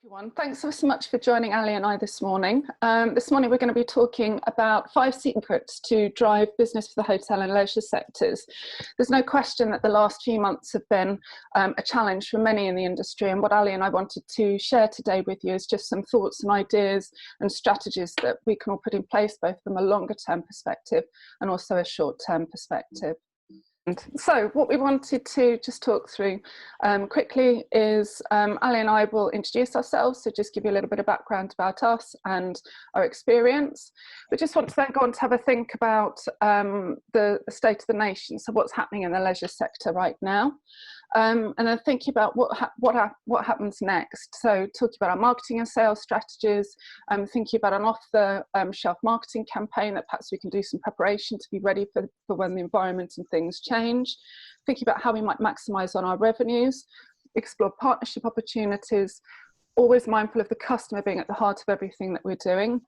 Everyone, thanks so much for joining Ali and I this morning. This morning we're going to be talking about 5 secrets to drive business for the hotel and leisure sectors. There's no question that the last few months have been a challenge for many in the industry, and what Ali and I wanted to share today with you is just some thoughts and ideas and strategies that we can all put in place, both from a longer term perspective and also a short term perspective. So what we wanted to just talk through quickly is Ali and I will introduce ourselves, so just give you a little bit of background about us and our experience. We just want to then go on to have a think about the state of the nation, so what's happening in the leisure sector right now, and then thinking about what happens next. So talking about our marketing and sales strategies, thinking about an off-the-shelf marketing campaign that perhaps we can do some preparation to be ready for when the environment and things change, thinking about how we might maximise on our revenues, explore partnership opportunities, always mindful of the customer being at the heart of everything that we're doing,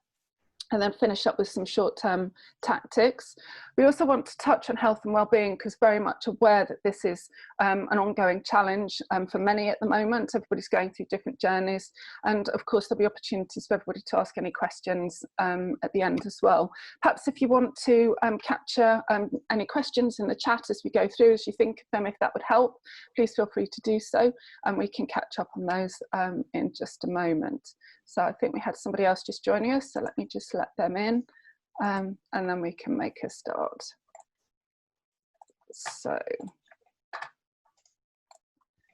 and then finish up with some short-term tactics. We also want to touch on health and well-being, because very much aware that this is an ongoing challenge for many at the moment. Everybody's going through different journeys, and of course there'll be opportunities for everybody to ask any questions at the end as well. Perhaps if you want to capture any questions in the chat as we go through, as you think of them, if that would help, please feel free to do so, and we can catch up on those in just a moment. So I think we had somebody else just joining us, so let me just let them in, and then we can make a start.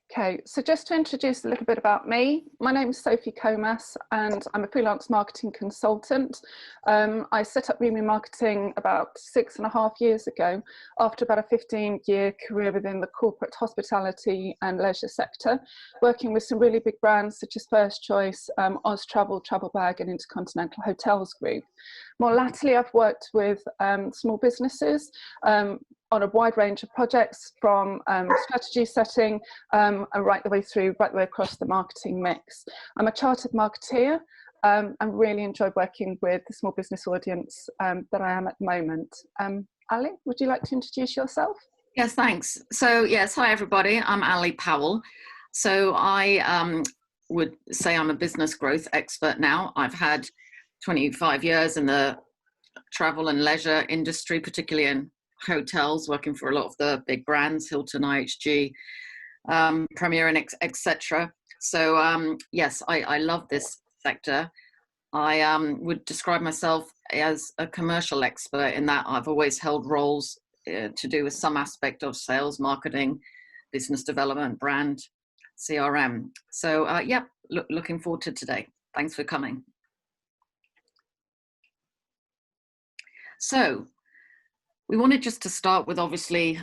Okay, so just to introduce a little bit about me, my name is Sophie Comas and I'm a freelance marketing consultant. I set up Wellbeing Marketing about 6.5 years ago, after about a 15-year career within the corporate hospitality and leisure sector, working with some really big brands such as First Choice, Oz Travel, Travel Bag and Intercontinental Hotels Group. More latterly, I've worked with small businesses on a wide range of projects, from strategy setting and right the way across the marketing mix. I'm a chartered marketeer and really enjoy working with the small business audience that I am at the moment. Ali, would you like to introduce yourself? Yes, thanks. So yes, hi everybody, I'm Ali Powell. So I would say I'm a business growth expert now. I've had 25 years in the travel and leisure industry, particularly in hotels, working for a lot of the big brands, Hilton, IHG, Premier and etc. So yes, I love this sector. I would describe myself as a commercial expert in that I've always held roles to do with some aspect of sales, marketing, business development, brand, CRM. So yeah, looking forward to today. Thanks for coming. So we wanted just to start with obviously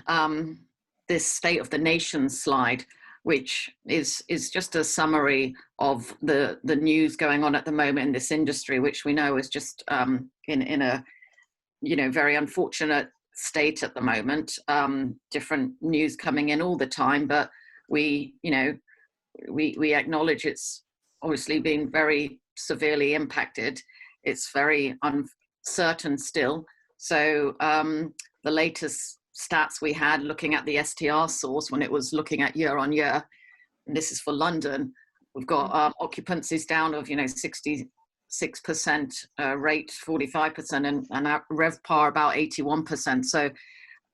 this state of the nation slide, which is just a summary of the news going on at the moment in this industry, which we know is just in a very unfortunate state at the moment. Different news coming in all the time, but we acknowledge it's obviously been very severely impacted. It's very uncertain still. So the latest stats we had looking at the STR source, when it was looking at year on year, and this is for London, we've got occupancies down of 66% rate, 45%, and our RevPAR about 81%. So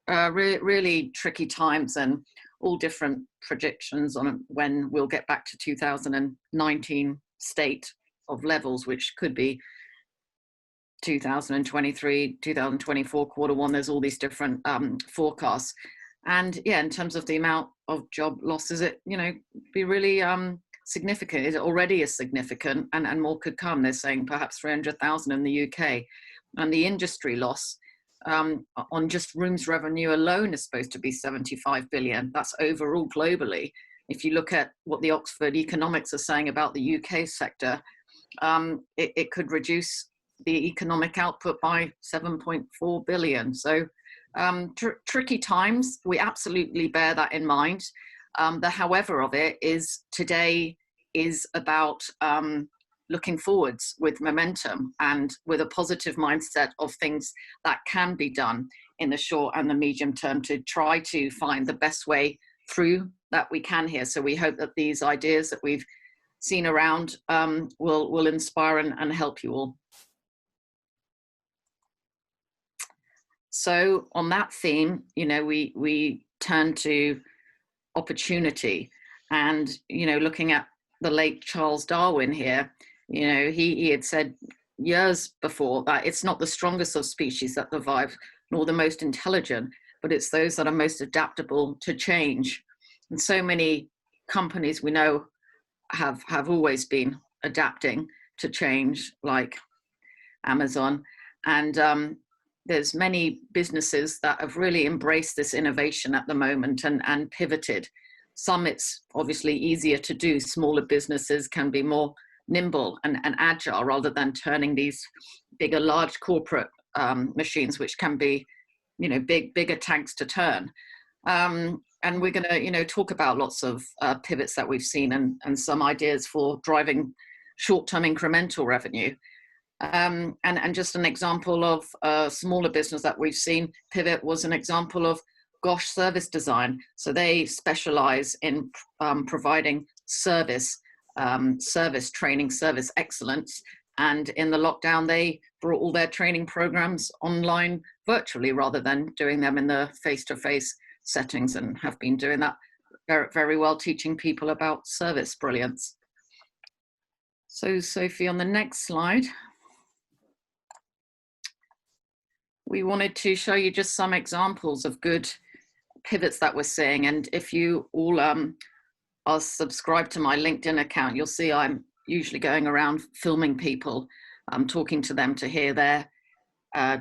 really tricky times, and all different projections on when we'll get back to 2019 state of levels, which could be 2023, 2024 Q1. There's all these different forecasts, and yeah, in terms of the amount of job losses, it be really significant. It already is significant, and more could come. They're saying perhaps 300,000 in the UK, and the industry loss on just rooms revenue alone is supposed to be 75 billion. That's overall globally. If you look at what the Oxford Economics are saying about the UK sector, it could reduce the economic output by 7.4 billion. So tricky times. We absolutely bear that in mind. The however of it is today is about looking forwards with momentum and with a positive mindset of things that can be done in the short and the medium term to try to find the best way through that we can here. So we hope that these ideas that we've seen around will inspire and help you all. So on that theme, you know, we turn to opportunity, and, you know, looking at the late Charles Darwin here, you know, he had said years before that it's not the strongest of species that survive, nor the most intelligent, but it's those that are most adaptable to change. And so many companies we know have always been adapting to change, like Amazon. And there's many businesses that have really embraced this innovation at the moment and pivoted. Some it's obviously easier to do. Smaller businesses can be more nimble and agile rather than turning these bigger, large corporate machines, which can be, you know, bigger tanks to turn. And we're going to, you know, talk about lots of pivots that we've seen and some ideas for driving short-term incremental revenue. And just an example of a smaller business that we've seen pivot was an example of Gosh Service Design. So they specialize in providing service training, service excellence. And in the lockdown, they brought all their training programs online virtually rather than doing them in the face-to-face settings, and have been doing that very, very well, teaching people about service brilliance. So Sophie, on the next slide, we wanted to show you just some examples of good pivots that we're seeing. And if you all are subscribed to my LinkedIn account, you'll see I'm usually going around filming people, talking to them to hear their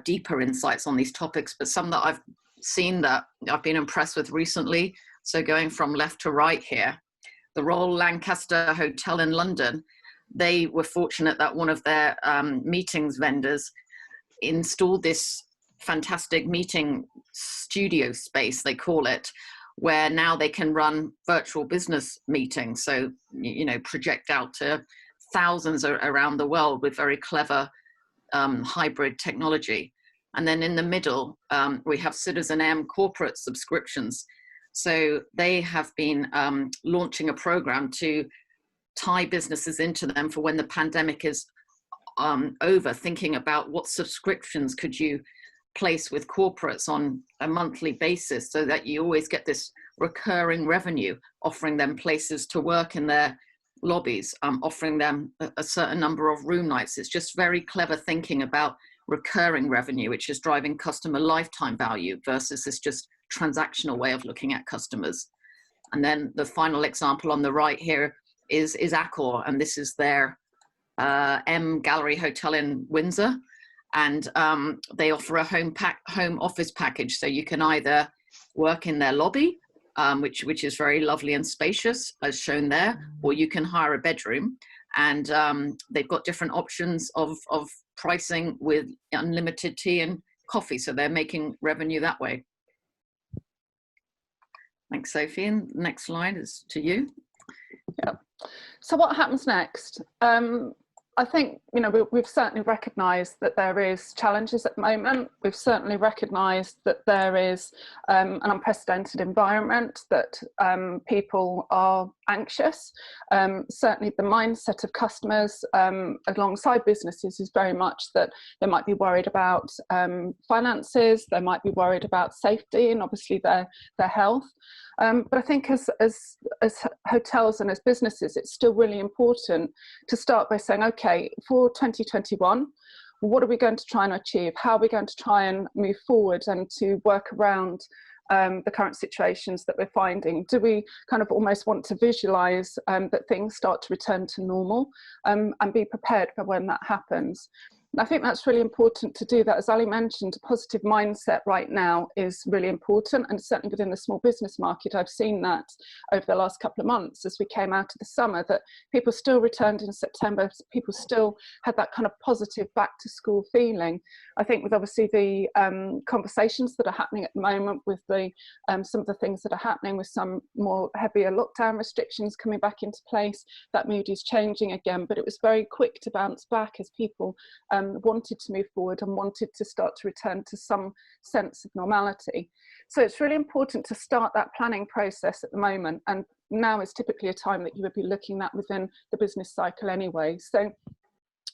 deeper insights on these topics. But some that I've seen that I've been impressed with recently, so going from left to right here, the Royal Lancaster Hotel in London, they were fortunate that one of their meetings vendors installed this fantastic meeting studio space, they call it, where now they can run virtual business meetings. So, you know, project out to thousands around the world with very clever hybrid technology. And then in the middle, we have Citizen M corporate subscriptions. So they have been launching a program to tie businesses into them for when the pandemic is over, thinking about what subscriptions could you place with corporates on a monthly basis so that you always get this recurring revenue, offering them places to work in their lobbies, offering them a certain number of room nights. It's just very clever thinking about recurring revenue, which is driving customer lifetime value versus this just transactional way of looking at customers. And then the final example on the right here is Accor, and this is their M Gallery Hotel in Windsor. And they offer a home office package, so you can either work in their lobby, which is very lovely and spacious, as shown there, or you can hire a bedroom. And they've got different options of pricing with unlimited tea and coffee, so they're making revenue that way. Thanks, Sophie. And next slide is to you. Yeah. So what happens next? I think, you know, we've certainly recognised that there is challenges at the moment. We've certainly recognised that there is an unprecedented environment, that people are anxious. Certainly the mindset of customers alongside businesses is very much that they might be worried about finances, they might be worried about safety and obviously their health. But I think as hotels and as businesses, it's still really important to start by saying, okay, for 2021, what are we going to try and achieve? How are we going to try and move forward and to work around the current situations that we're finding? Do we kind of almost want to visualize that things start to return to normal and be prepared for when that happens? And I think that's really important to do that. As Ali mentioned, a positive mindset right now is really important, and certainly within the small business market, I've seen that over the last couple of months as we came out of the summer, that people still returned in September, people still had that kind of positive back to school feeling. I think with obviously the conversations that are happening at the moment with the some of the things that are happening with some more heavier lockdown restrictions coming back into place, that mood is changing again, but it was very quick to bounce back as people wanted to move forward and wanted to start to return to some sense of normality. So it's really important to start that planning process at the moment, and now is typically a time that you would be looking at within the business cycle anyway. So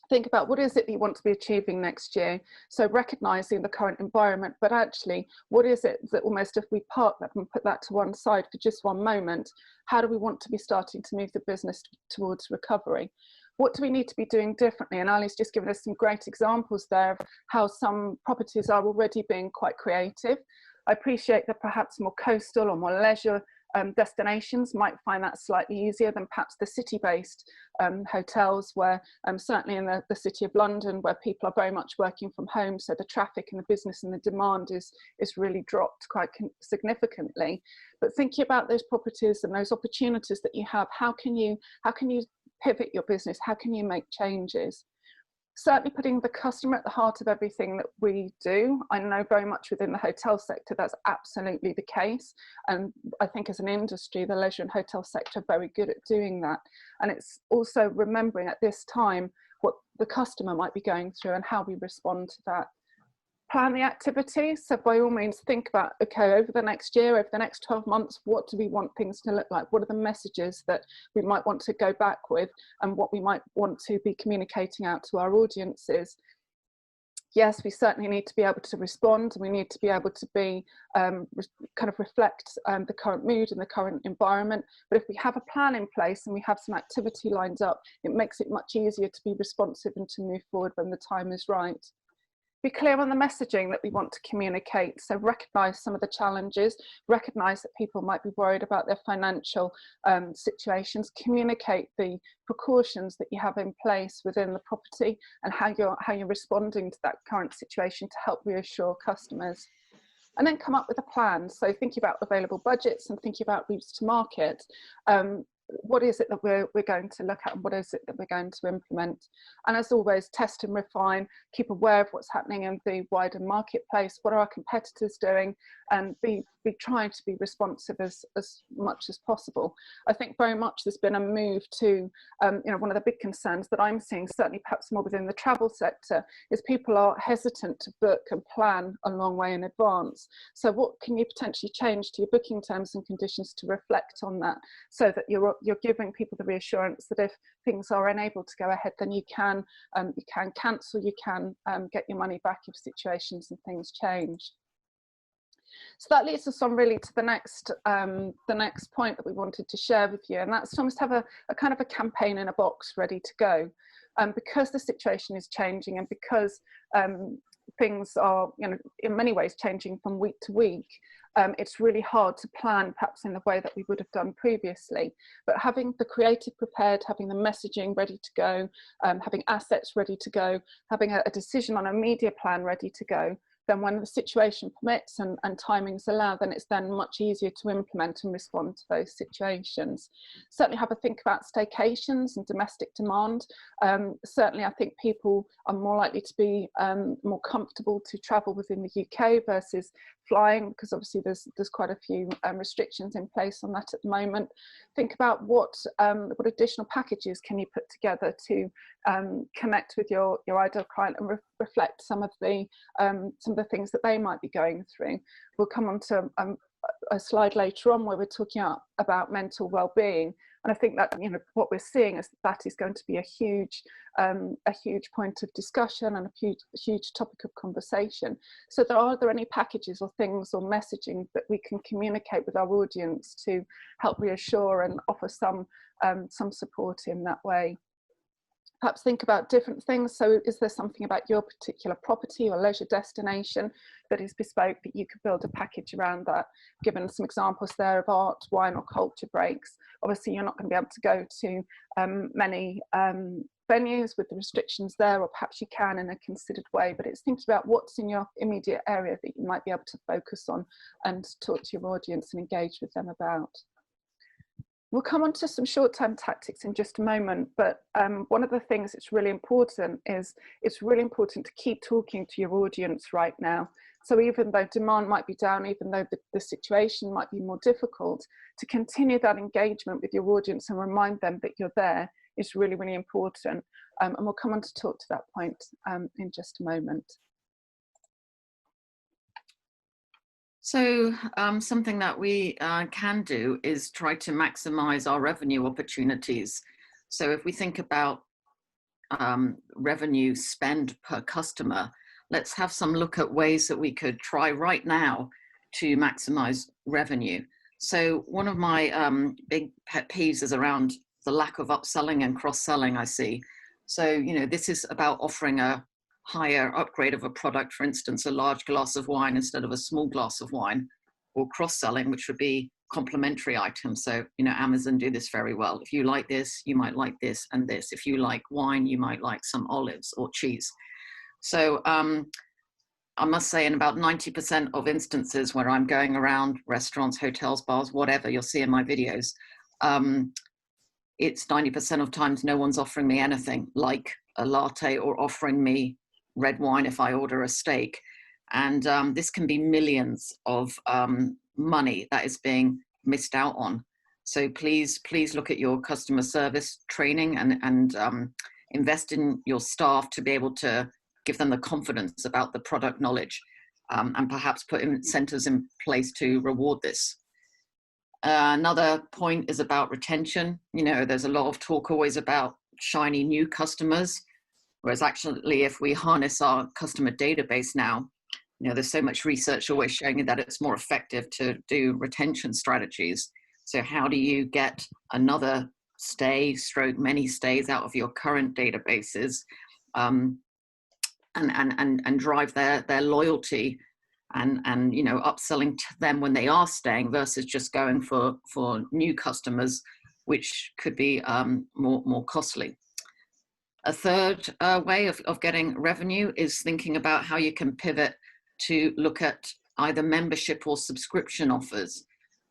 think about what is it that you want to be achieving next year. So recognizing the current environment, but actually what is it that, almost if we park that and put that to one side for just one moment, how do we want to be starting to move the business towards recovery? What do we need to be doing differently? And Ali's just given us some great examples there of how some properties are already being quite creative. I appreciate that perhaps more coastal or more leisure destinations might find that slightly easier than perhaps the city-based hotels, where certainly in the City of London, where people are very much working from home, so the traffic and the business and the demand is really dropped quite significantly. But thinking about those properties and those opportunities that you have, how can you pivot your business? How can you make changes? Certainly putting the customer at the heart of everything that we do. I know very much within the hotel sector that's absolutely the case, and I think as an industry the leisure and hotel sector are very good at doing that. And it's also remembering at this time what the customer might be going through and how we respond to that. Plan the activities, so by all means think about, okay, over the next year, over the next 12 months, what do we want things to look like? What are the messages that we might want to go back with, and what we might want to be communicating out to our audiences? Yes, we certainly need to be able to respond, and we need to be able to be kind of reflect the current mood and the current environment. But if we have a plan in place and we have some activity lined up, it makes it much easier to be responsive and to move forward when the time is right. Be clear on the messaging that we want to communicate. So recognise some of the challenges, recognise that people might be worried about their financial situations, communicate the precautions that you have in place within the property and how you're responding to that current situation to help reassure customers. And then come up with a plan. So thinking about available budgets and thinking about routes to market. What is it that we're going to look at, and what is it that we're going to implement? And as always, test and refine, keep aware of what's happening in the wider marketplace, what are our competitors doing, and be trying to be responsive as much as possible. I think very much there's been a move to, one of the big concerns that I'm seeing, certainly perhaps more within the travel sector, is people are hesitant to book and plan a long way in advance. So what can you potentially change to your booking terms and conditions to reflect on that, so that you're giving people the reassurance that if things are unable to go ahead, then you can cancel, you can get your money back if situations and things change. So that leads us on really to the next point that we wanted to share with you, and that's to almost have a kind of a campaign in a box ready to go. Because the situation is changing, and because things are, in many ways changing from week to week, it's really hard to plan perhaps in the way that we would have done previously. But having the creative prepared, having the messaging ready to go, having assets ready to go, having a decision on a media plan ready to go, then when the situation permits and timings allow, then it's then much easier to implement and respond to those situations. Certainly have a think about staycations and domestic demand. Certainly I think people are more likely to be more comfortable to travel within the UK versus flying, because obviously there's quite a few restrictions in place on that at the moment. Think about what additional packages can you put together to connect with your ideal client and reflect some of the things that they might be going through. We'll come on to a slide later on where we're talking about mental well-being, and I think that what we're seeing is that is going to be a huge point of discussion and a huge topic of conversation. So are there any packages or things or messaging that we can communicate with our audience to help reassure and offer some support in that way? Perhaps think about different things. So is there something about your particular property or leisure destination that is bespoke that you could build a package around that? Given some examples there of art, wine or culture breaks. Obviously you're not going to be able to go to many venues with the restrictions there, or perhaps you can in a considered way, but it's thinking about what's in your immediate area that you might be able to focus on and talk to your audience and engage with them about. We'll come on to some short-term tactics in just a moment, but one of the things that's really important is it's really important to keep talking to your audience right now. So even though demand might be down, even though the situation might be more difficult, to continue that engagement with your audience and remind them that you're there is really, really important. And we'll come on to talk to that point in just a moment. So something that we can do is try to maximize our revenue opportunities. So if we think about revenue spend per customer, let's have some look at ways that we could try right now to maximize revenue. So one of my big pet peeves is around the lack of upselling and cross-selling I see. So, you know, this is about offering a higher upgrade of a product, for instance, a large glass of wine instead of a small glass of wine, or cross-selling, which would be complementary items. So, you know, Amazon do this very well. If you like this, you might like this and this. If you like wine, you might like some olives or cheese. So I must say, in about 90% of instances where I'm going around restaurants, hotels, bars, whatever you'll see in my videos, it's 90% of times no one's offering me anything like a latte or offering me red wine if I order a steak. And this can be millions of money that is being missed out on. So please look at your customer service training and invest in your staff to be able to give them the confidence about the product knowledge, and perhaps put incentives in place to reward this. Another point is about retention. You know, there's a lot of talk always about shiny new customers, whereas actually if we harness our customer database now, you know, there's so much research always showing that it's more effective to do retention strategies. So how do you get another many stays out of your current databases, and drive their loyalty and you know, upselling to them when they are staying versus just going for new customers, which could be more costly. A third way of getting revenue is thinking about how you can pivot to look at either membership or subscription offers.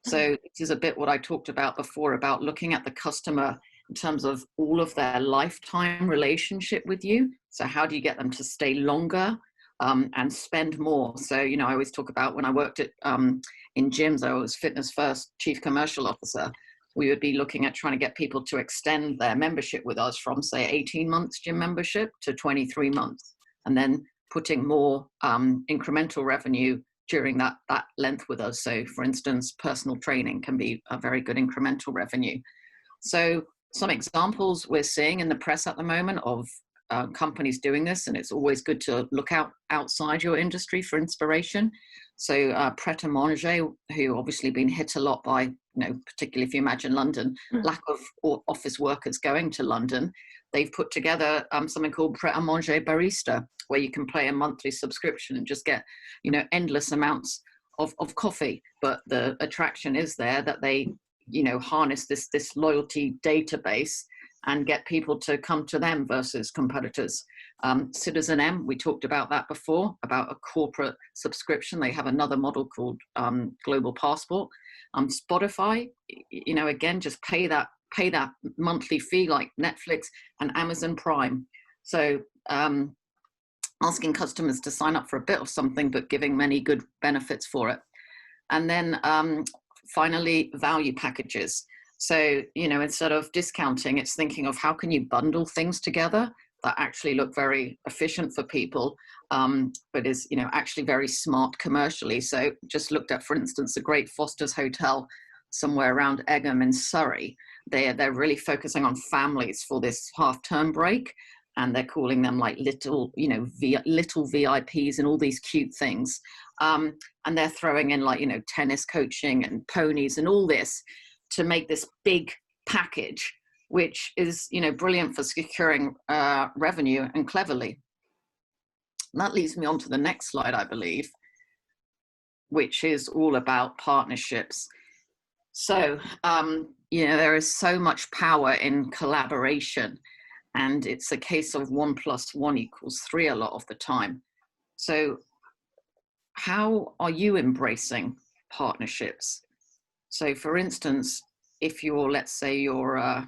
So this is a bit what I talked about before, about looking at the customer in terms of all of their lifetime relationship with you. So how do you get them to stay longer and spend more? So, you know, I always talk about when I worked at in gyms, I was Fitness First Chief Commercial Officer. We would be looking at trying to get people to extend their membership with us from, say, 18 months gym membership to 23 months, and then putting more incremental revenue during that length with us. So for instance, personal training can be a very good incremental revenue. So some examples we're seeing in the press at the moment of companies doing this, and it's always good to look outside your industry for inspiration. So Pret a Manger, who obviously been hit a lot by, you know, particularly if you imagine London, lack of office workers going to London, they've put together something called Pret a Manger Barista, where you can pay a monthly subscription and just get, you know, endless amounts of coffee. But the attraction is there that they, you know, harness this loyalty database and get people to come to them versus competitors. Citizen M, we talked about that before, about a corporate subscription. They have another model called Global Passport. Spotify, you know, again, just pay that monthly fee like Netflix and Amazon Prime. So asking customers to sign up for a bit of something, but giving many good benefits for it. And then finally, value packages. So, you know, instead of discounting, it's thinking of how can you bundle things together that actually look very efficient for people, but is, you know, actually very smart commercially. So just looked at, for instance, a great Foster's Hotel somewhere around Egham in Surrey. They're really focusing on families for this half-term break, and they're calling them like little, you know, little VIPs and all these cute things. And they're throwing in like, you know, tennis coaching and ponies and all this to make this big package, which is, you know, brilliant for securing revenue and cleverly. And that leads me on to the next slide, I believe, which is all about partnerships. So, you know, there is so much power in collaboration, and it's a case of 1 + 1 = 3 a lot of the time. So how are you embracing partnerships? So for instance, if you're, let's say you're, I'll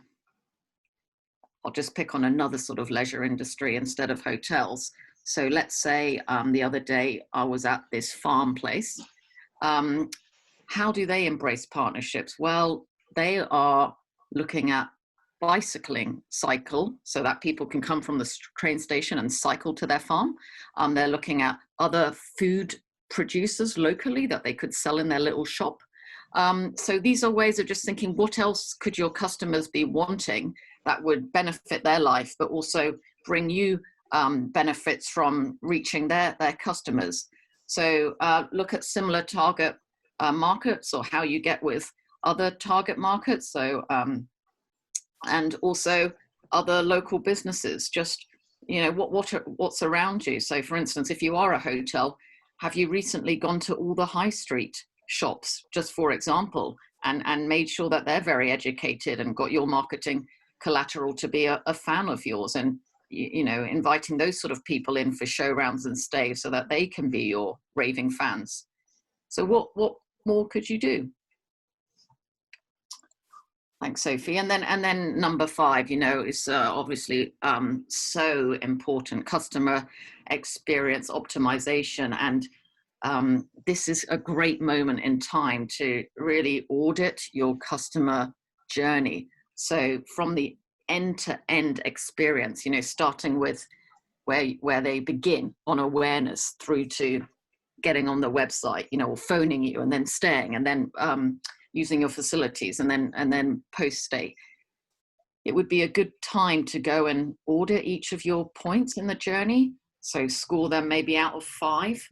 just pick on another sort of leisure industry instead of hotels. So let's say the other day I was at this farm place. How do they embrace partnerships? Well, they are looking at bicycling cycle so that people can come from the train station and cycle to their farm. They're looking at other food producers locally that they could sell in their little shop. So these are ways of just thinking, what else could your customers be wanting that would benefit their life, but also bring you benefits from reaching their customers. So look at similar target markets, or how you get with other target markets. So and also other local businesses, just, you know, what's around you. So for instance, if you are a hotel, have you recently gone to all the high street shops, just for example, and made sure that they're very educated and got your marketing collateral to be a fan of yours, and you know, inviting those sort of people in for show rounds and stays so that they can be your raving fans. So what more could you do? Thanks, Sophie. And then number 5, you know, is obviously so important: customer experience optimization. And this is a great moment in time to really audit your customer journey. So from the end-to-end experience, you know, starting with where they begin on awareness through to getting on the website, you know, or phoning you, and then staying, and then using your facilities, and then post-stay. It would be a good time to go and audit each of your points in the journey. So score them maybe out of 5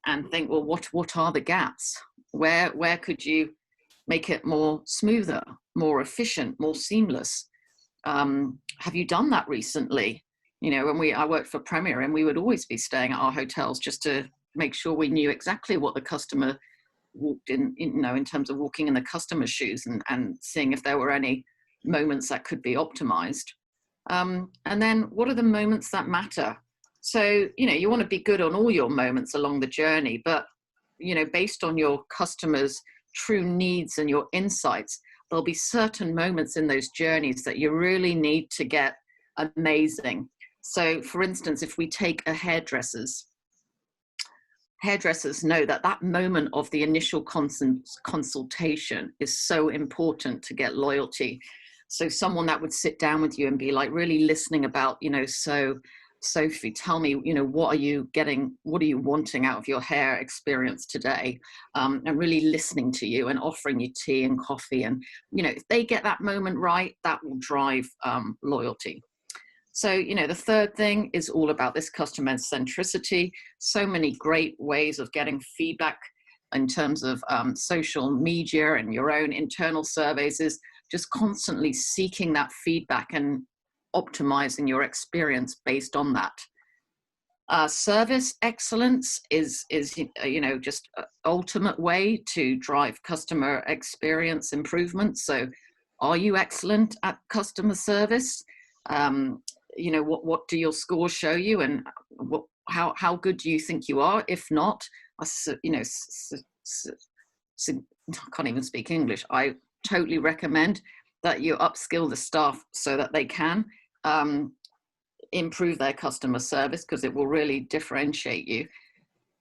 and think, well, what are the gaps? Where could you make it more smoother, more efficient, more seamless? Have you done that recently? You know, when I worked for Premier, and we would always be staying at our hotels just to make sure we knew exactly what the customer walked in, you know, in terms of walking in the customer's shoes, and seeing if there were any moments that could be optimized. And then what are the moments that matter? So, you know, you want to be good on all your moments along the journey, but, you know, based on your customers' true needs and your insights, there'll be certain moments in those journeys that you really need to get amazing. So for instance, if we take a hairdressers know that moment of the initial consultation is so important to get loyalty. So someone that would sit down with you and be like really listening about, you know, so Sophie, tell me, you know, what are you wanting out of your hair experience today? And really listening to you and offering you tea and coffee. And, you know, if they get that moment right, that will drive loyalty. So, you know, the third thing is all about this customer centricity. So many great ways of getting feedback in terms of social media and your own internal surveys, is just constantly seeking that feedback and optimizing your experience based on that. Service excellence is you know, just an ultimate way to drive customer experience improvement. So are you excellent at customer service? You know, what do your scores show you, and how good do you think you are? If not, you know, I can't even speak English. I totally recommend that you upskill the staff so that they can improve their customer service, because it will really differentiate you.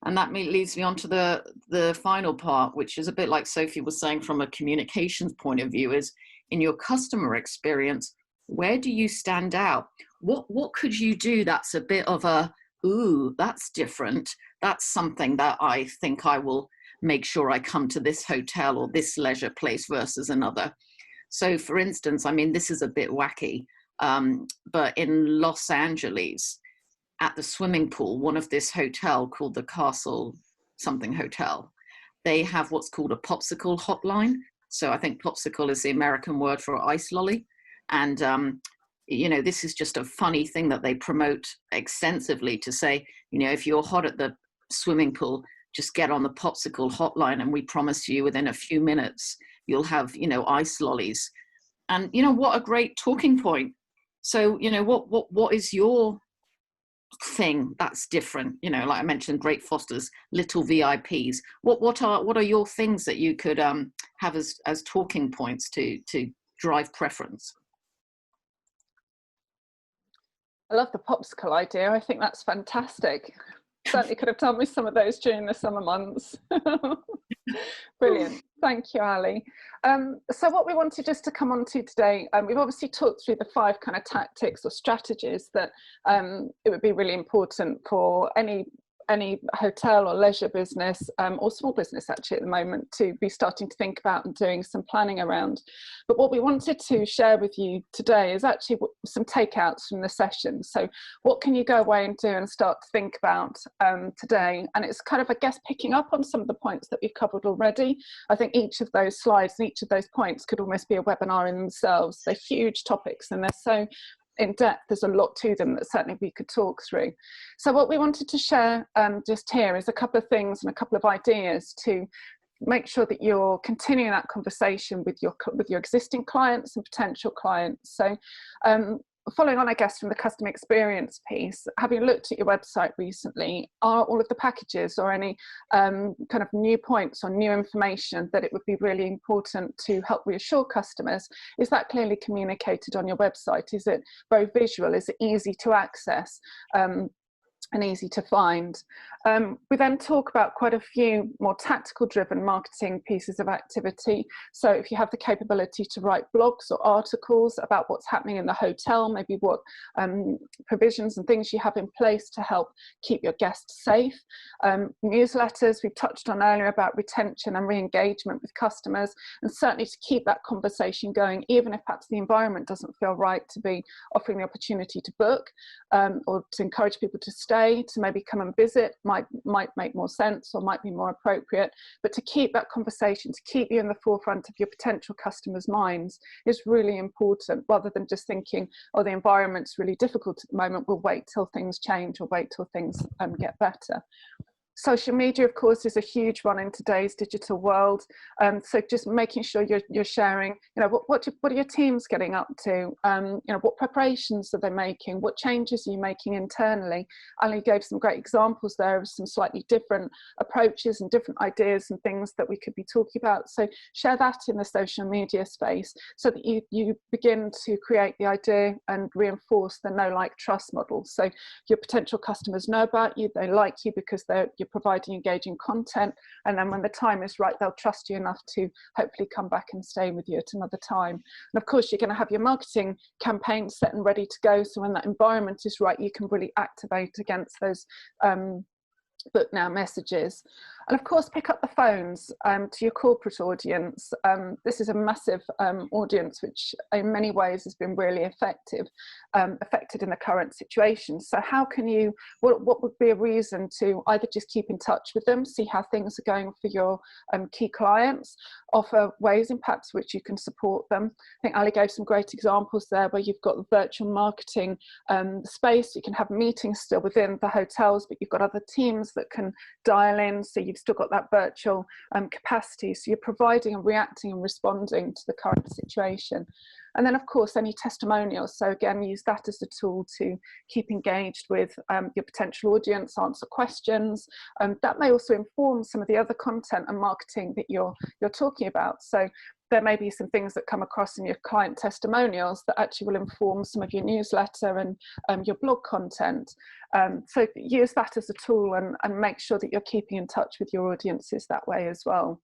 And that leads me on to the final part, which is a bit like Sophie was saying from a communications point of view, is in your customer experience, where do you stand out? What could you do that's a bit of a, ooh, that's different. That's something that I think I will make sure I come to this hotel or this leisure place versus another. So for instance, I mean, this is a bit wacky, but in Los Angeles, at the swimming pool, one of this hotel called the Castle something Hotel, they have what's called a popsicle hotline. So I think popsicle is the American word for ice lolly. And, you know, this is just a funny thing that they promote extensively to say, you know, if you're hot at the swimming pool, just get on the popsicle hotline and we promise you within a few minutes, you'll have, you know, ice lollies. And, you know, what a great talking point. So, you know, what is your thing that's different? You know, like I mentioned, Great Foster's little VIPs. What are your things that you could have as talking points to drive preference? I love the popsicle idea. I think that's fantastic. Certainly could have told me some of those during the summer months. Brilliant. Thank you, Ali. So what we wanted just to come on to today, we've obviously talked through the 5 kind of tactics or strategies that it would be really important for any hotel or leisure business or small business actually at the moment to be starting to think about and doing some planning around. But what we wanted to share with you today is actually some takeouts from the session. So what can you go away and do and start to think about today? And it's kind of, I guess, picking up on some of the points that we've covered already. I think each of those slides and each of those points could almost be a webinar in themselves. They're huge topics and they're so in depth, there's a lot to them that certainly we could talk through. So what we wanted to share just here is a couple of things and a couple of ideas to make sure that you're continuing that conversation with your existing clients and potential clients. So following on, I guess, from the customer experience piece, having looked at your website recently, are all of the packages or any kind of new points or new information that it would be really important to help reassure customers? Is that clearly communicated on your website? Is it very visual? Is it easy to access? And easy to find. We then talk about quite a few more tactical driven marketing pieces of activity. So if you have the capability to write blogs or articles about what's happening in the hotel, maybe what provisions and things you have in place to help keep your guests safe. Newsletters we've touched on earlier about retention and re-engagement with customers, and certainly to keep that conversation going, even if perhaps the environment doesn't feel right to be offering the opportunity to book or to encourage people to stay, to maybe come and visit might make more sense or might be more appropriate. But to keep that conversation, to keep you in the forefront of your potential customers' minds is really important, rather than just thinking, oh, the environment's really difficult at the moment, we'll wait till things change or wait till things get better. Social media, of course, is a huge one in today's digital world. So just making sure you're sharing, what are your teams getting up to? What preparations are they making? What changes are you making internally? Ali gave some great examples there of some slightly different approaches and different ideas and things that we could be talking about. So share that in the social media space so that you begin to create the idea and reinforce the know, like, trust model. So your potential customers know about you, they like you because you're providing engaging content, and then when the time is right, they'll trust you enough to hopefully come back and stay with you at another time. And of course, you're going to have your marketing campaign set and ready to go, so when that environment is right, you can really activate against those book now messages. And of course, pick up the phones to your corporate audience. This is a massive audience which in many ways has been really affected in the current situation. So how can you, what would be a reason to either just keep in touch with them, see how things are going for your key clients, offer ways in perhaps which you can support them. I think Ali gave some great examples there where you've got the virtual marketing space. You can have meetings still within the hotels, but you've got other teams that can dial in, so you've still got that virtual capacity. So you're providing and reacting and responding to the current situation. And then of course any testimonials, so again use that as a tool to keep engaged with your potential audience, answer questions. That may also inform some of the other content and marketing that you're talking about. So there may be some things that come across in your client testimonials that actually will inform some of your newsletter and your blog content. So use that as a tool and make sure that you're keeping in touch with your audiences that way as well.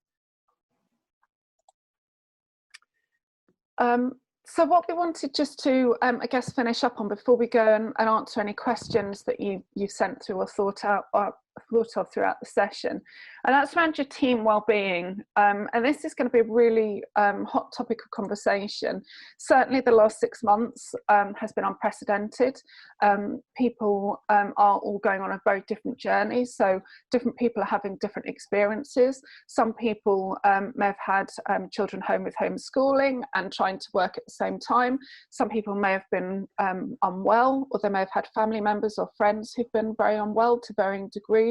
So what we wanted just to, I guess, finish up on before we go and answer any questions that you've sent through or thought of throughout the session, and that's around your team well-being. And this is going to be a really hot topic of conversation. Certainly the last 6 months has been unprecedented. People are all going on a very different journey, so different people are having different experiences. Some people may have had children home with homeschooling and trying to work at the same time. Some people may have been unwell, or they may have had family members or friends who've been very unwell to varying degrees.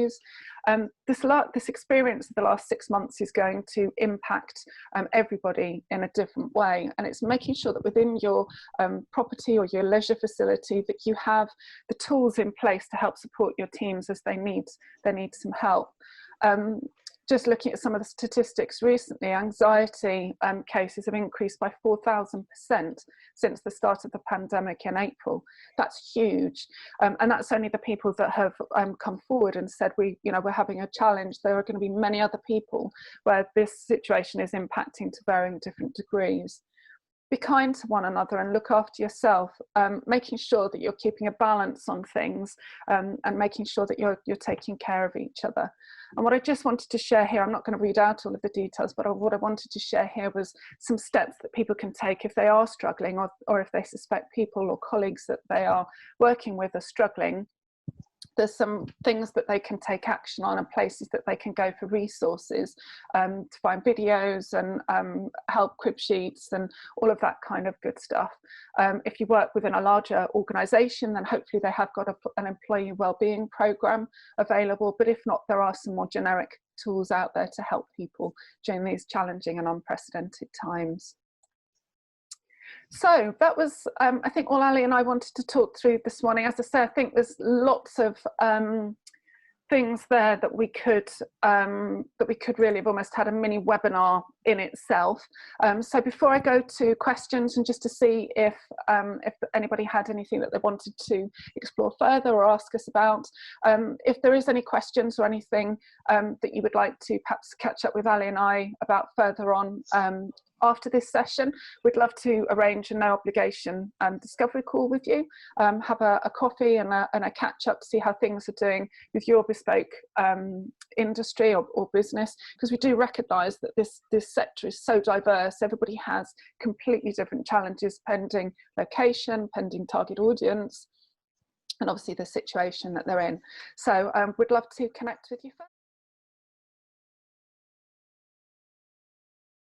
This experience of the last 6 months is going to impact everybody in a different way, and it's making sure that within your property or your leisure facility that you have the tools in place to help support your teams as they need some help. just looking at some of the statistics recently, anxiety cases have increased by 4,000% since the start of the pandemic in April. That's huge. And that's only the people that have come forward and said, we're having a challenge. There are going to be many other people where this situation is impacting to varying different degrees. Be kind to one another and look after yourself, making sure that you're keeping a balance on things, and making sure that you're taking care of each other. And what I just wanted to share here, I'm not going to read out all of the details, but what I wanted to share here was some steps that people can take if they are struggling, or if they suspect people or colleagues that they are working with are struggling. There's some things that they can take action on and places that they can go for resources, to find videos and help crib sheets and all of that kind of good stuff. If you work within a larger organisation, then hopefully they have got an employee wellbeing programme available, but if not, there are some more generic tools out there to help people during these challenging and unprecedented times. So that was, I think, all Ali and I wanted to talk through this morning. As I say, I think there's lots of things there that we could really have almost had a mini webinar in itself. So before I go to questions, and just to see if anybody had anything that they wanted to explore further or ask us about, if there is any questions or anything that you would like to perhaps catch up with Ali and I about further on, after this session, we'd love to arrange a no obligation discovery call with you, have a coffee and a catch up to see how things are doing with your bespoke industry or business, because we do recognise that this sector is so diverse. Everybody has completely different challenges pending location, pending target audience, and obviously the situation that they're in. So we'd love to connect with you further.